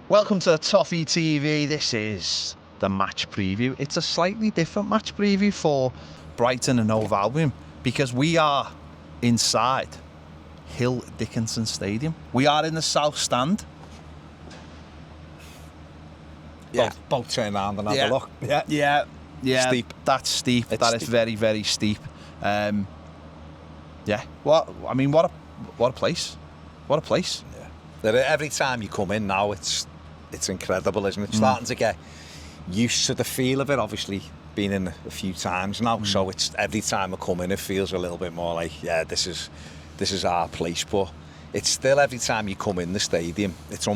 Welcome to Toffee TV. This is the match preview. It's a slightly different match preview for Brighton and Hove Albion because we are inside HUEL Dickinson Stadium. We are in the south stand. Yeah, both turn around and have a look. Yeah. Steep. That's steep. It's That is steep. very, very steep. What a place. What a place. Yeah. Every time you come in now, it's incredible, isn't it? Starting to get used to the feel of it. Obviously, been in a few times now, so it's every time I come in, it feels a little bit more like, this is our place. But it's still every time you come in the stadium, it's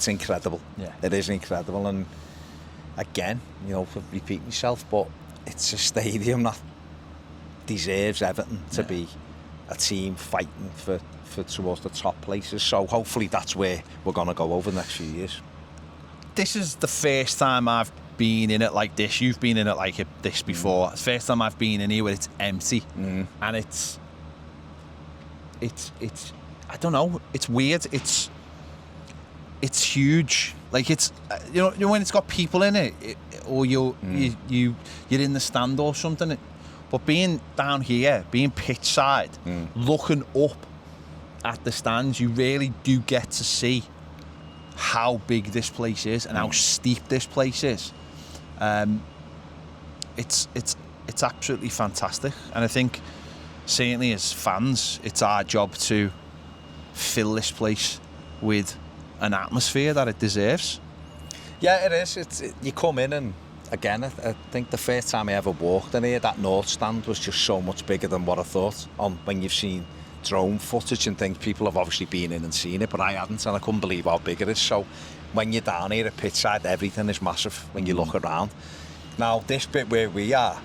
incredible. Yeah. It is incredible, and again, for repeating myself, but it's a stadium that deserves Everton to be a team fighting for towards the top places. So hopefully that's where we're going to go over the next few years. This is the first time I've been in it like this. You've been in it like this before. It's the first time I've been in here where it's empty, and it's I don't know. It's weird. It's huge. Like it's when it's got people in it, or you're in the stand or something. But being down here, being pitch side, looking up at the stands, you really do get to see how big this place is and how steep this place is. It's absolutely fantastic, and I think certainly as fans, it's our job to fill this place with an atmosphere that it deserves. Yeah, it is. You come in, and again, I think the first time I ever walked in here, that north stand was just so much bigger than what I thought. When you've seen drone footage and things, people have obviously been in and seen it, but I hadn't, and I couldn't believe how big it is. So when you're down here at pitch side, everything is massive when you look around. Now, this bit where we are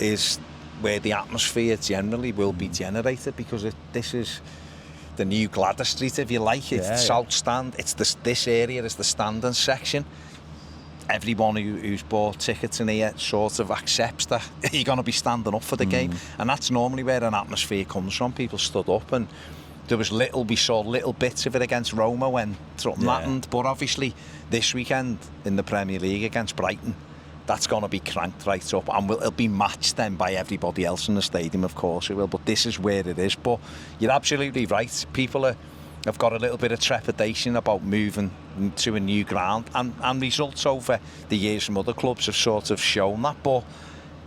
is where the atmosphere generally will be generated, because this is the new Gladys Street, if you like. It's the south stand. It's this area is the standing section. Everyone who's bought tickets in here sort of accepts that you're going to be standing up for the game, and that's normally where an atmosphere comes from. People stood up, and we saw little bits of it against Roma when something happened, but obviously this weekend in the Premier League against Brighton, that's going to be cranked right up, and it'll be matched then by everybody else in the stadium, of course it will, but this is where it is. But you're absolutely right, people have got a little bit of trepidation about moving to a new ground, and results over the years from other clubs have sort of shown that. But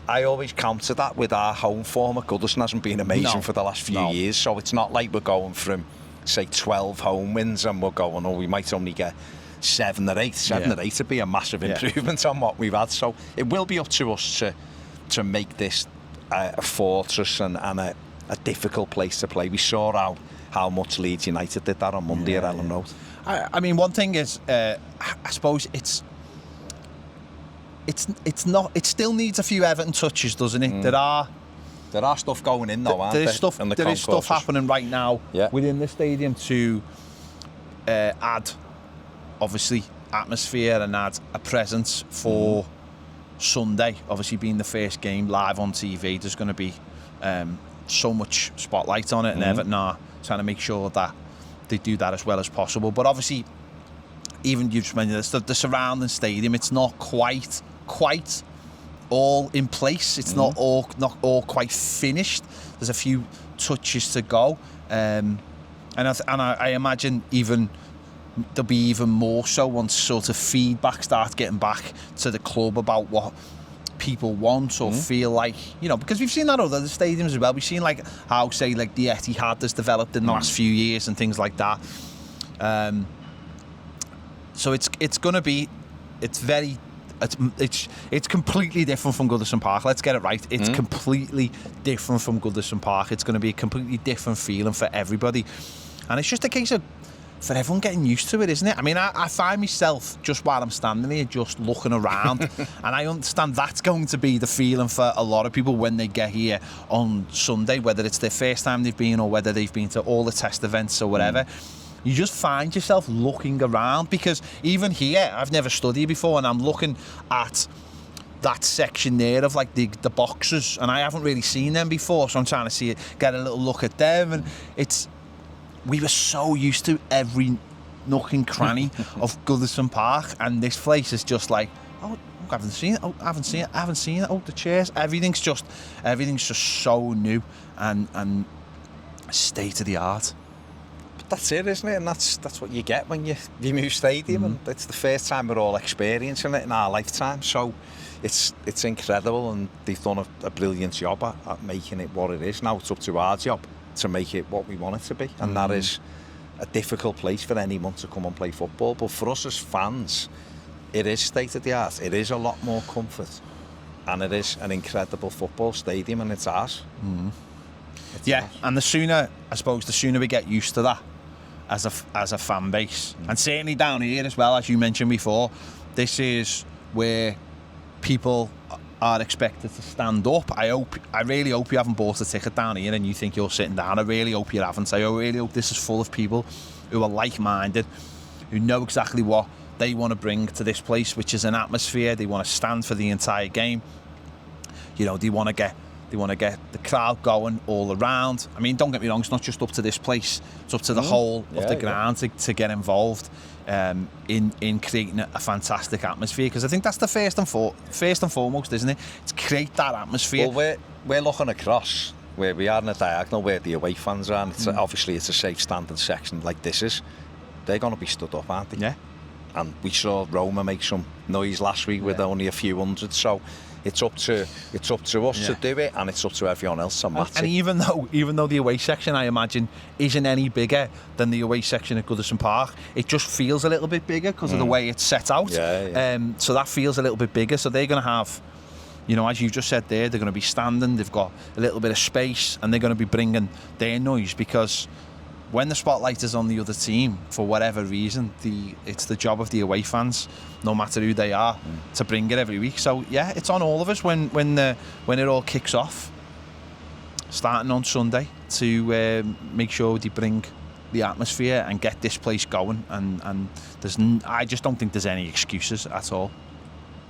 I always counter that with our home form at Goodison hasn't been amazing for the last few years, so it's not like we're going from, say, 12 home wins and we're going, we might only get 7 or 8. 7 or 8 would be a massive improvement on what we've had. So it will be up to us to make this a fortress and a difficult place to play. We saw how much Leeds United did that on Monday at Ellen Road. I mean, one thing is, I suppose it's not. It still needs a few Everton touches, doesn't it? There are stuff going in though, aren't there? There is stuff happening right now within the stadium to add, obviously, atmosphere and add a presence for Sunday. Obviously, being the first game live on TV, there's going to be so much spotlight on it, and Everton are trying to make sure that they do that as well as possible. But obviously, even you've mentioned this, the surrounding stadium, it's not quite all in place. It's not all quite finished. There's a few touches to go, and I imagine there'll be even more so once sort of feedback starts getting back to the club about what people want or feel like, because we've seen that other stadiums as well. We've seen like how, say, like the Etihad has developed in the last few years and things like that. So it's completely different from Goodison Park. Let's get it right. It's completely different from Goodison Park. It's going to be a completely different feeling for everybody, and it's just a case of for everyone getting used to it, isn't it? I mean, I find myself, just while I'm standing here, just looking around, and I understand that's going to be the feeling for a lot of people when they get here on Sunday, whether it's their first time they've been or whether they've been to all the test events or whatever. You just find yourself looking around, because even here, I've never stood here before, and I'm looking at that section there of like the boxes, and I haven't really seen them before, so I'm trying to get a little look at them, and we were so used to every nook and cranny of Goodison Park, and this place is just like, oh, I haven't seen it. Oh, I haven't seen it. Oh, the chairs. Everything's just so new and state of the art. But that's it, isn't it? And that's what you get when you move stadium, and it's the first time we're all experiencing it in our lifetime. So it's incredible, and they've done a brilliant job at making it what it is. Now it's up to our job to make it what we want it to be, and that is a difficult place for anyone to come and play football. But for us as fans, it is state of the art. It is a lot more comfort, and it is an incredible football stadium, and it's ours. It's ours. And the sooner we get used to that as a fan base, and certainly down here as well, as you mentioned before, this is where people are expected to stand up. I really hope you haven't bought a ticket down here and you think you're sitting down. I really hope you haven't. I really hope this is full of people who are like-minded, who know exactly what they want to bring to this place, which is an atmosphere. They want to stand for the entire game. You know, they want to get the crowd going all around. I mean, don't get me wrong, it's not just up to this place, it's up to the whole of the ground to get involved in creating a fantastic atmosphere, because I think that's the first and foremost, isn't it? It's create that atmosphere. Well, we're looking across where we are in a diagonal where the away fans are, and obviously it's a safe standing section like this is. They're going to be stood up, aren't they? Yeah. And we saw Roma make some noise last week with only a few hundred, so it's up to us to do it, and it's up to everyone else to match it. And even though the away section, I imagine, isn't any bigger than the away section at Goodison Park, it just feels a little bit bigger because of the way it's set out. So that feels a little bit bigger. So they're going to have, you know, as you just said there, they're going to be standing. They've got a little bit of space, and they're going to be bringing their noise, because when the spotlight is on the other team, for whatever reason, it's the job of the away fans, no matter who they are, to bring it every week. So yeah, it's on all of us when it all kicks off, starting on Sunday, to make sure they bring the atmosphere and get this place going. And I just don't think there's any excuses at all.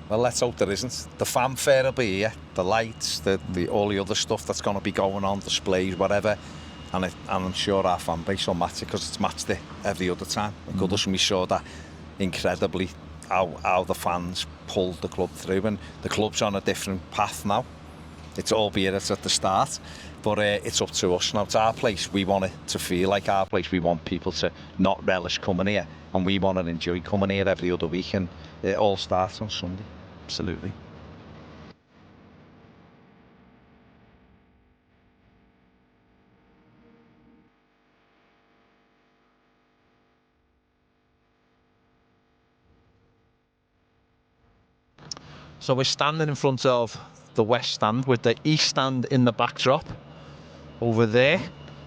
Well, let's hope there isn't. The fanfare will be here, the lights, the all the other stuff that's going to be going on, displays, whatever. And I'm sure our fan base will match it, because it's matched it every other time. At Goodison, we saw that incredibly, how the fans pulled the club through, and the club's on a different path now. It's albeit it's at the start, but it's up to us now. It's our place. We want it to feel like our place. We want people to not relish coming here, and we want to enjoy coming here every other week, and it all starts on Sunday. Absolutely. So we're standing in front of the west stand with the east stand in the backdrop over there.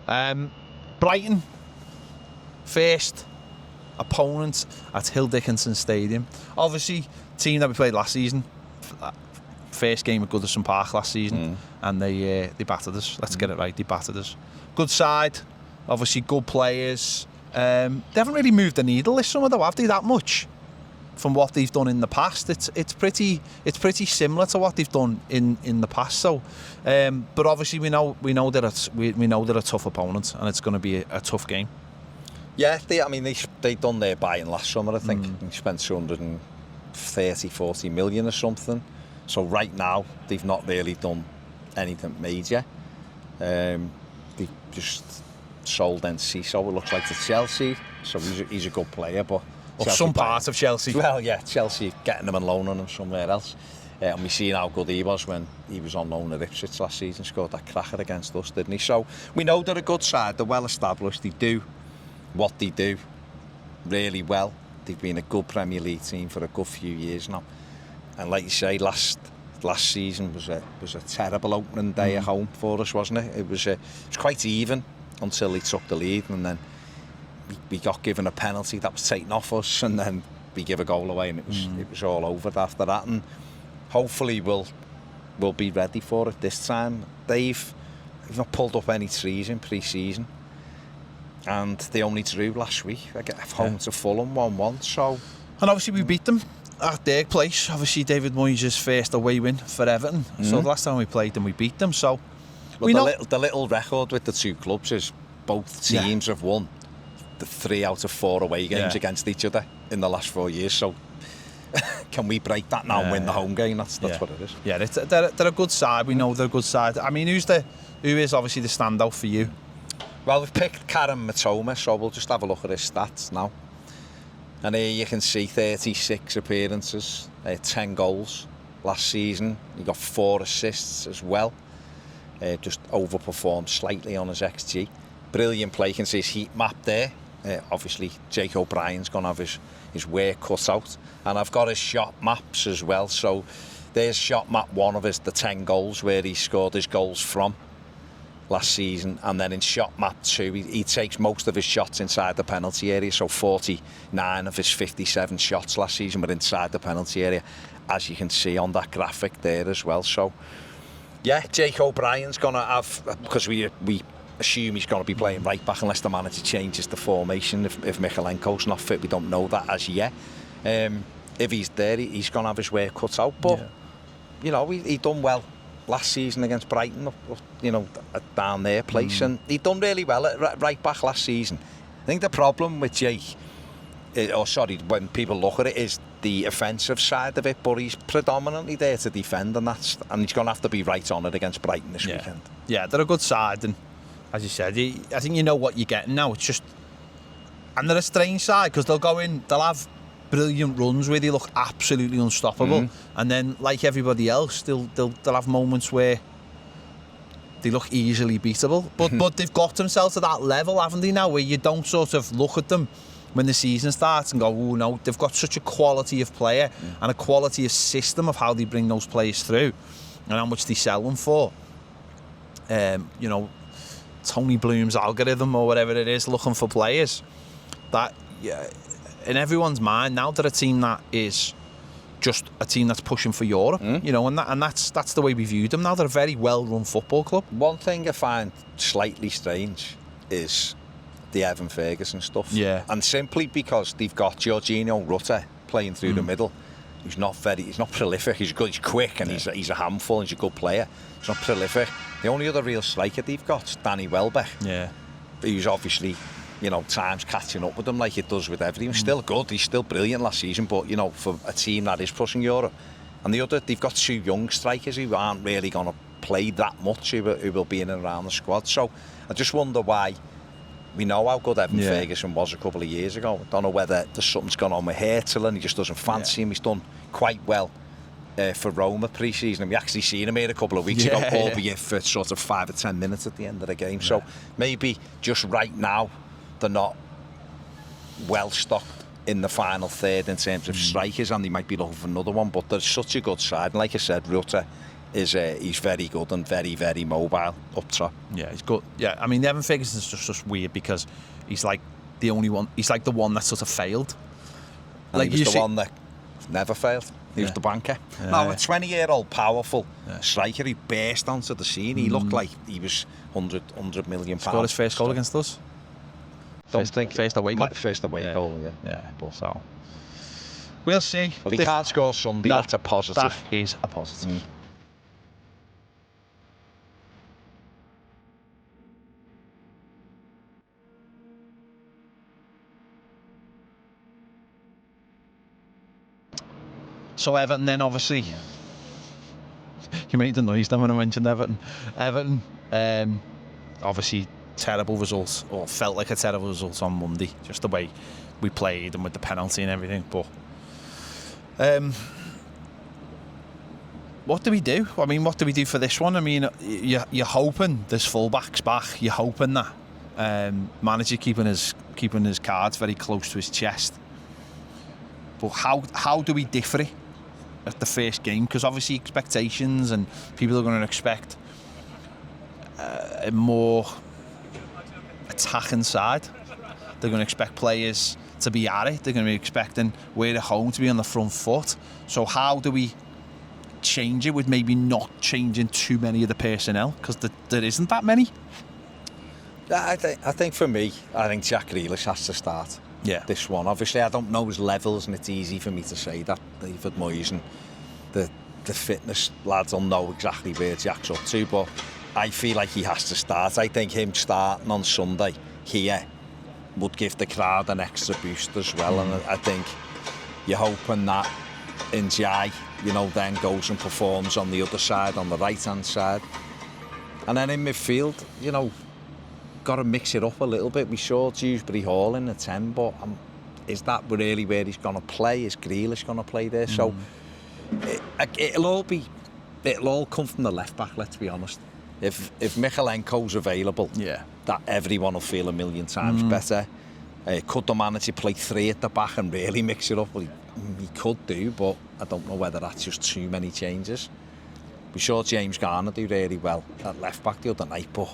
Brighton, first opponent at Dickinson Stadium. Obviously, team that we played last season. First game at Goodison Park last season, and they battered us. Let's get it right, they battered us. Good side, obviously good players. They haven't really moved the needle this summer though, have they, that much? From what they've done in the past, it's pretty similar to what they've done in the past. So, but obviously we know they're a tough opponent, and it's going to be a tough game. Yeah, they done their buying last summer. I think they spent 240 million or something. So right now they've not really done anything major. They just sold Tissot. It looks like to Chelsea. So he's a good player, but. Some part of Chelsea. Well, yeah, Chelsea getting him and loaning him somewhere else. And we seen how good he was when he was on loan at Ipswich last season, scored that cracker against us, didn't he? So we know they're a good side, they're well established, they do what they do really well. They've been a good Premier League team for a good few years now. And like you say, last season was a terrible opening day at home for us, wasn't it? It was quite even until he took the lead, and then we got given a penalty that was taken off us, and then we give a goal away, and it was all over after that. And hopefully we'll be ready for it this time. They've not pulled up any trees in pre-season, and they only drew last week. I get home to Fulham 1-1. So, and obviously we beat them at their place. Obviously David Moyes' first away win for Everton. So the last time we played them, we beat them. So the little record with the two clubs is both teams have won the 3 out of 4 away games against each other in the last 4 years. So can we break that now and win the home game? That's what it is. Yeah, they're a good side. We know they're a good side. I mean, who is obviously the standout for you? Well, we've picked Karen Matoma, so we'll just have a look at his stats now. And here you can see 36 appearances, 10 goals last season. He got 4 assists as well. Just overperformed slightly on his XG. Brilliant play. You can see his heat map there. Obviously, Jake O'Brien's going to have his work cut out. And I've got his shot maps as well. So there's shot map 1 of the 10 goals where he scored his goals from last season. And then in shot map 2, he takes most of his shots inside the penalty area. So 49 of his 57 shots last season were inside the penalty area, as you can see on that graphic there as well. So, yeah, Jake O'Brien's going to have, because we assume he's going to be playing right back unless the manager changes the formation. If Michalenko's not fit, we don't know that as yet. If he's there, he's going to have his work cut out. But, you know, he done well last season against Brighton, you know, down their place. And he done really well at right back last season. I think the problem with Jake, when people look at it, is the offensive side of it, but he's predominantly there to defend, and he's going to have to be right on it against Brighton this weekend. Yeah, they're a good side, and as you said, I think you know what you're getting now. It's just, and they're a strange side because they'll have brilliant runs where they look absolutely unstoppable, and then like everybody else, they'll have moments where they look easily beatable. But they've got themselves to that level, haven't they now, where you don't sort of look at them when the season starts and go, oh no, they've got such a quality of player and a quality of system of how they bring those players through and how much they sell them for. You know, Tony Bloom's algorithm or whatever it is, looking for players that, in everyone's mind now, they're a team that is just a team that's pushing for Europe, you know, and that's the way we view them now. They're a very well-run football club. One thing I find slightly strange is the Evan Ferguson stuff. Yeah. And simply because they've got Jorginho Rutter playing through the middle. He's not prolific. He's good, he's quick, and he's a handful, and he's a good player. He's not prolific. The only other real striker they've got is Danny Welbeck. Yeah. Who's obviously, you know, time's catching up with him like it does with everything. He's still good, he's still brilliant last season, but, you know, for a team that is pushing Europe. And they've got 2 young strikers who aren't really going to play that much, who will be in and around the squad. So I just wonder why. We know how good Evan Ferguson was a couple of years ago. I don't know whether there's something's gone on with Herzl and he just doesn't fancy him. He's done quite well for Roma pre-season, and we actually seen him here a couple of weeks ago, albeit for sort of 5 or 10 minutes at the end of the game. So maybe just right now they're not well stocked in the final third in terms of strikers, and they might be looking for another one, but they're such a good side. And like I said, Rutter is he's very good and very, very mobile up top. Yeah, he's good. Yeah, I mean, Evan Ferguson's just weird because he's like the only one. He's like the one that sort of failed. And like he was the one that never failed. He was the banker. No, a 20-year-old powerful striker who burst onto the scene. He looked like he was 100 million pounds. Scored his first goal against us. First away goal. First away goal, yeah. So we'll see. Well, he can't score Sunday. That's a positive. That is a positive. So Everton then, obviously, you made the noise then when I mentioned Everton. Everton, obviously, terrible results, or felt like a terrible result on Monday, just the way we played and with the penalty and everything. But what do we do? I mean, what do we do for this one? I mean, you're hoping there's full-backs back. You're hoping that manager keeping his cards very close to his chest. But how do we differ at the first game? Because obviously expectations, and people are going to expect a more attacking side. They're going to expect players to be at it. They're going to be expecting we're at home to be on the front foot. So how do we change it with maybe not changing too many of the personnel? Because there isn't that many. I think for me, I think Jack Grealish has to start. Yeah. This one. Obviously, I don't know his levels, and it's easy for me to say that. David Moyes and the fitness lads will know exactly where Jack's up to, but I feel like he has to start. I think him starting on Sunday here would give the crowd an extra boost as well. And I think you're hoping that Njai, you know, then goes and performs on the other side, on the right-hand side. And then in midfield, you know, got to mix it up a little bit. We saw Dewsbury Hall in the 10, but is that really where he's going to play? Is Grealish going to play there? So it'll all come from the left back, let's be honest. If Michalenko's available, that everyone will feel a million times better. Could the manager play 3 at the back and really mix it up? Well, he could do, but I don't know whether that's just too many changes. We saw James Garner do really well at left back the other night, but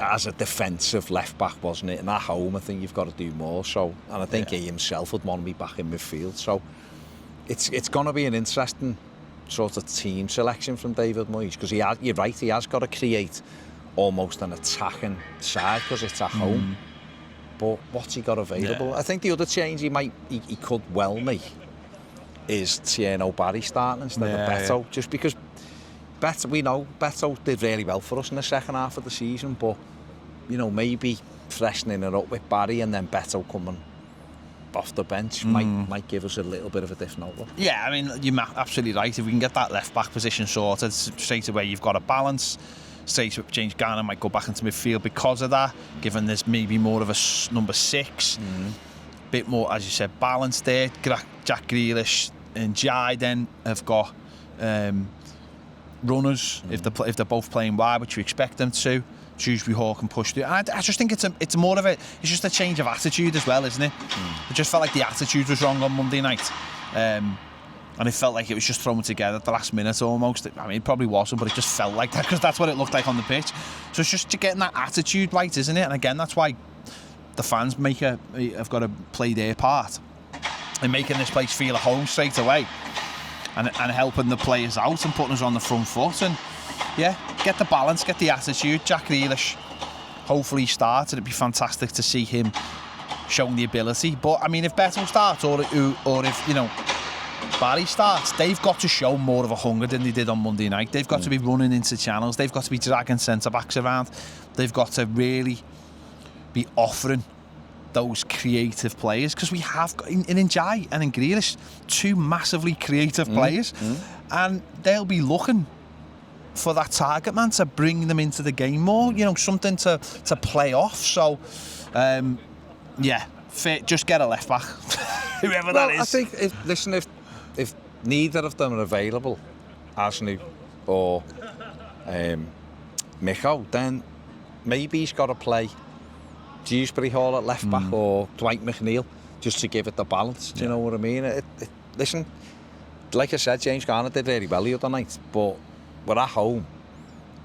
as a defensive left back, wasn't it? And at home, I think you've got to do more. So, and I think he himself would want to be back in midfield. So it's going to be an interesting sort of team selection from David Moyes, because you're right, he has got to create almost an attacking side because it's at home. But what's he got available? I think the other change he could well make is Tieno Barry starting instead of Beto, just because we know Beto did really well for us in the second half of the season, but you know, maybe freshening it up with Barry and then Beto coming off the bench might give us a little bit of a different outlook. Yeah, I mean, you're absolutely right. If we can get that left back position sorted straight away, you've got a balance. Straight up, James Garner might go back into midfield because of that, given there's maybe more of a number 6, bit more, as you said, balance there. Jack Grealish and Jai then have got runners if they're both playing wide, which we expect them to. Dewsbury Hall can push through. And I just think it's more of it's just a change of attitude as well, isn't it? It just felt like the attitude was wrong on Monday night. And it felt like it was just thrown together at the last minute almost. I mean, it probably wasn't, but it just felt like that because that's what it looked like on the pitch. So it's just getting that attitude right, isn't it? And again, that's why the fans have got to play their part in making this place feel at home straight away and helping the players out and putting us on the front foot. And get the balance, get the attitude. Jack Grealish hopefully starts, and it'd be fantastic to see him showing the ability. But I mean, if Beto starts or if, you know, Barry starts, they've got to show more of a hunger than they did on Monday night. They've got to be running into channels. They've got to be dragging centre-backs around. They've got to really be offering those creative players, because we have got in Njai and in Grealish 2 massively creative players, and they'll be looking for that target man to bring them into the game more, you know, something to play off. So just get a left back, whoever that is. I think if neither of them are available, Asnu or Micho, then maybe he's got to play Dewsbury Hall at left back or Dwight McNeil, just to give it the balance. Do you know what I mean? Listen, like I said, James Garner did really well the other night, but we're at home.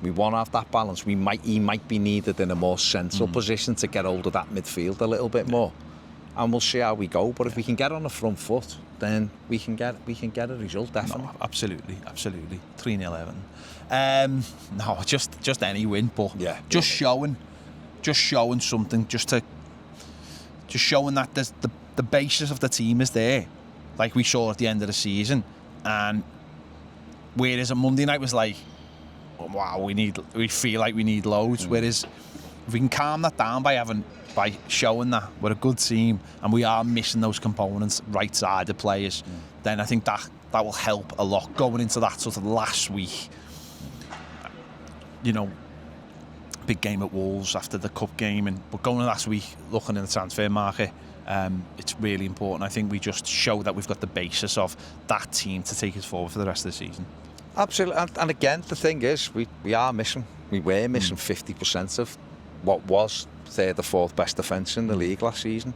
We want to have that balance. He might be needed in a more central position to get hold of that midfield a little bit more, and we'll see how we go. But if we can get on the front foot, then we can get a result, definitely. No, absolutely. 3-0 Everton. No, just any win, but showing something, just showing that there's the basis of the team is there, like we saw at the end of the season. And whereas a Monday night was like, wow, we feel like we need loads. Whereas if we can calm that down by showing that we're a good team and we are missing those components, right-sided players, then I think that will help a lot going into that sort of last week. You know, big game at Wolves after the cup game, but going to last week, looking in the transfer market, it's really important. I think we just show that we've got the basis of that team to take us forward for the rest of the season. Absolutely, and again, the thing is, we were missing 50% of what was third or fourth best defence in the league last season.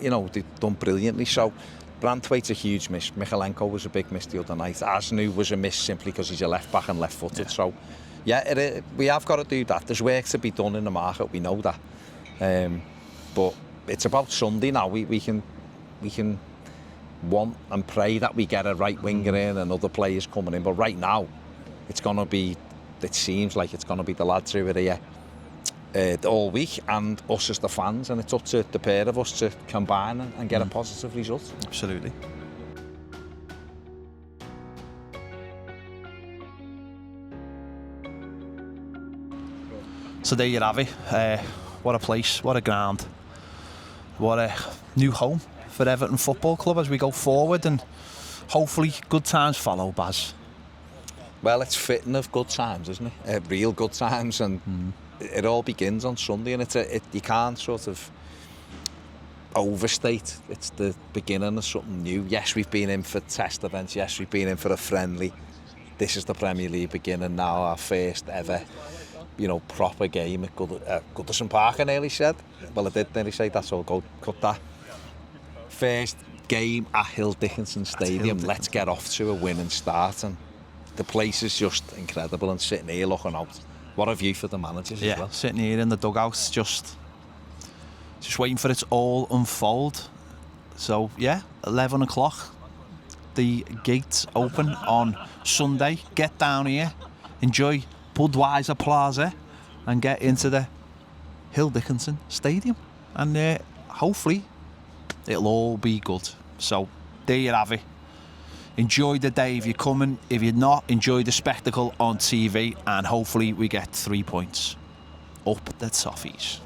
You know, they've done brilliantly. So Branthwaite's a huge miss. Michalenko was a big miss the other night. Asnu was a miss simply because he's a left back and left footed. So we have got to do that. There's work to be done in the market, we know that. But it's about Sunday now. We can want and pray that we get a right winger in and other players coming in. But right now, it seems like it's going to be the lads who are here all week and us as the fans, and it's up to the pair of us to combine and get a positive result. Absolutely. So there you have it. What a place, what a ground. what a new home for Everton Football Club as we go forward, and hopefully good times follow, Baz. Well, it's fitting of good times, isn't it? Real good times, and it all begins on Sunday, and you can't sort of overstate. It's the beginning of something new. Yes, we've been in for test events. Yes, we've been in for a friendly. This is the Premier League beginning now, our first ever, proper game at Goodison Park, I nearly said. Well, I did nearly say that, so I'll go cut that. First game at Dickinson Stadium. Let's get off to a winning start, and the place is just incredible, and sitting here looking out. What a view for the managers as well. Sitting here in the dugouts, just waiting for it to all unfold. So, 11 o'clock. The gates open on Sunday. Get down here, enjoy Budweiser Plaza, and get into the Dickinson Stadium. And hopefully, it'll all be good. So, there you have it. Enjoy the day if you're coming. If you're not, enjoy the spectacle on TV, and hopefully we get 3 points up the Toffees.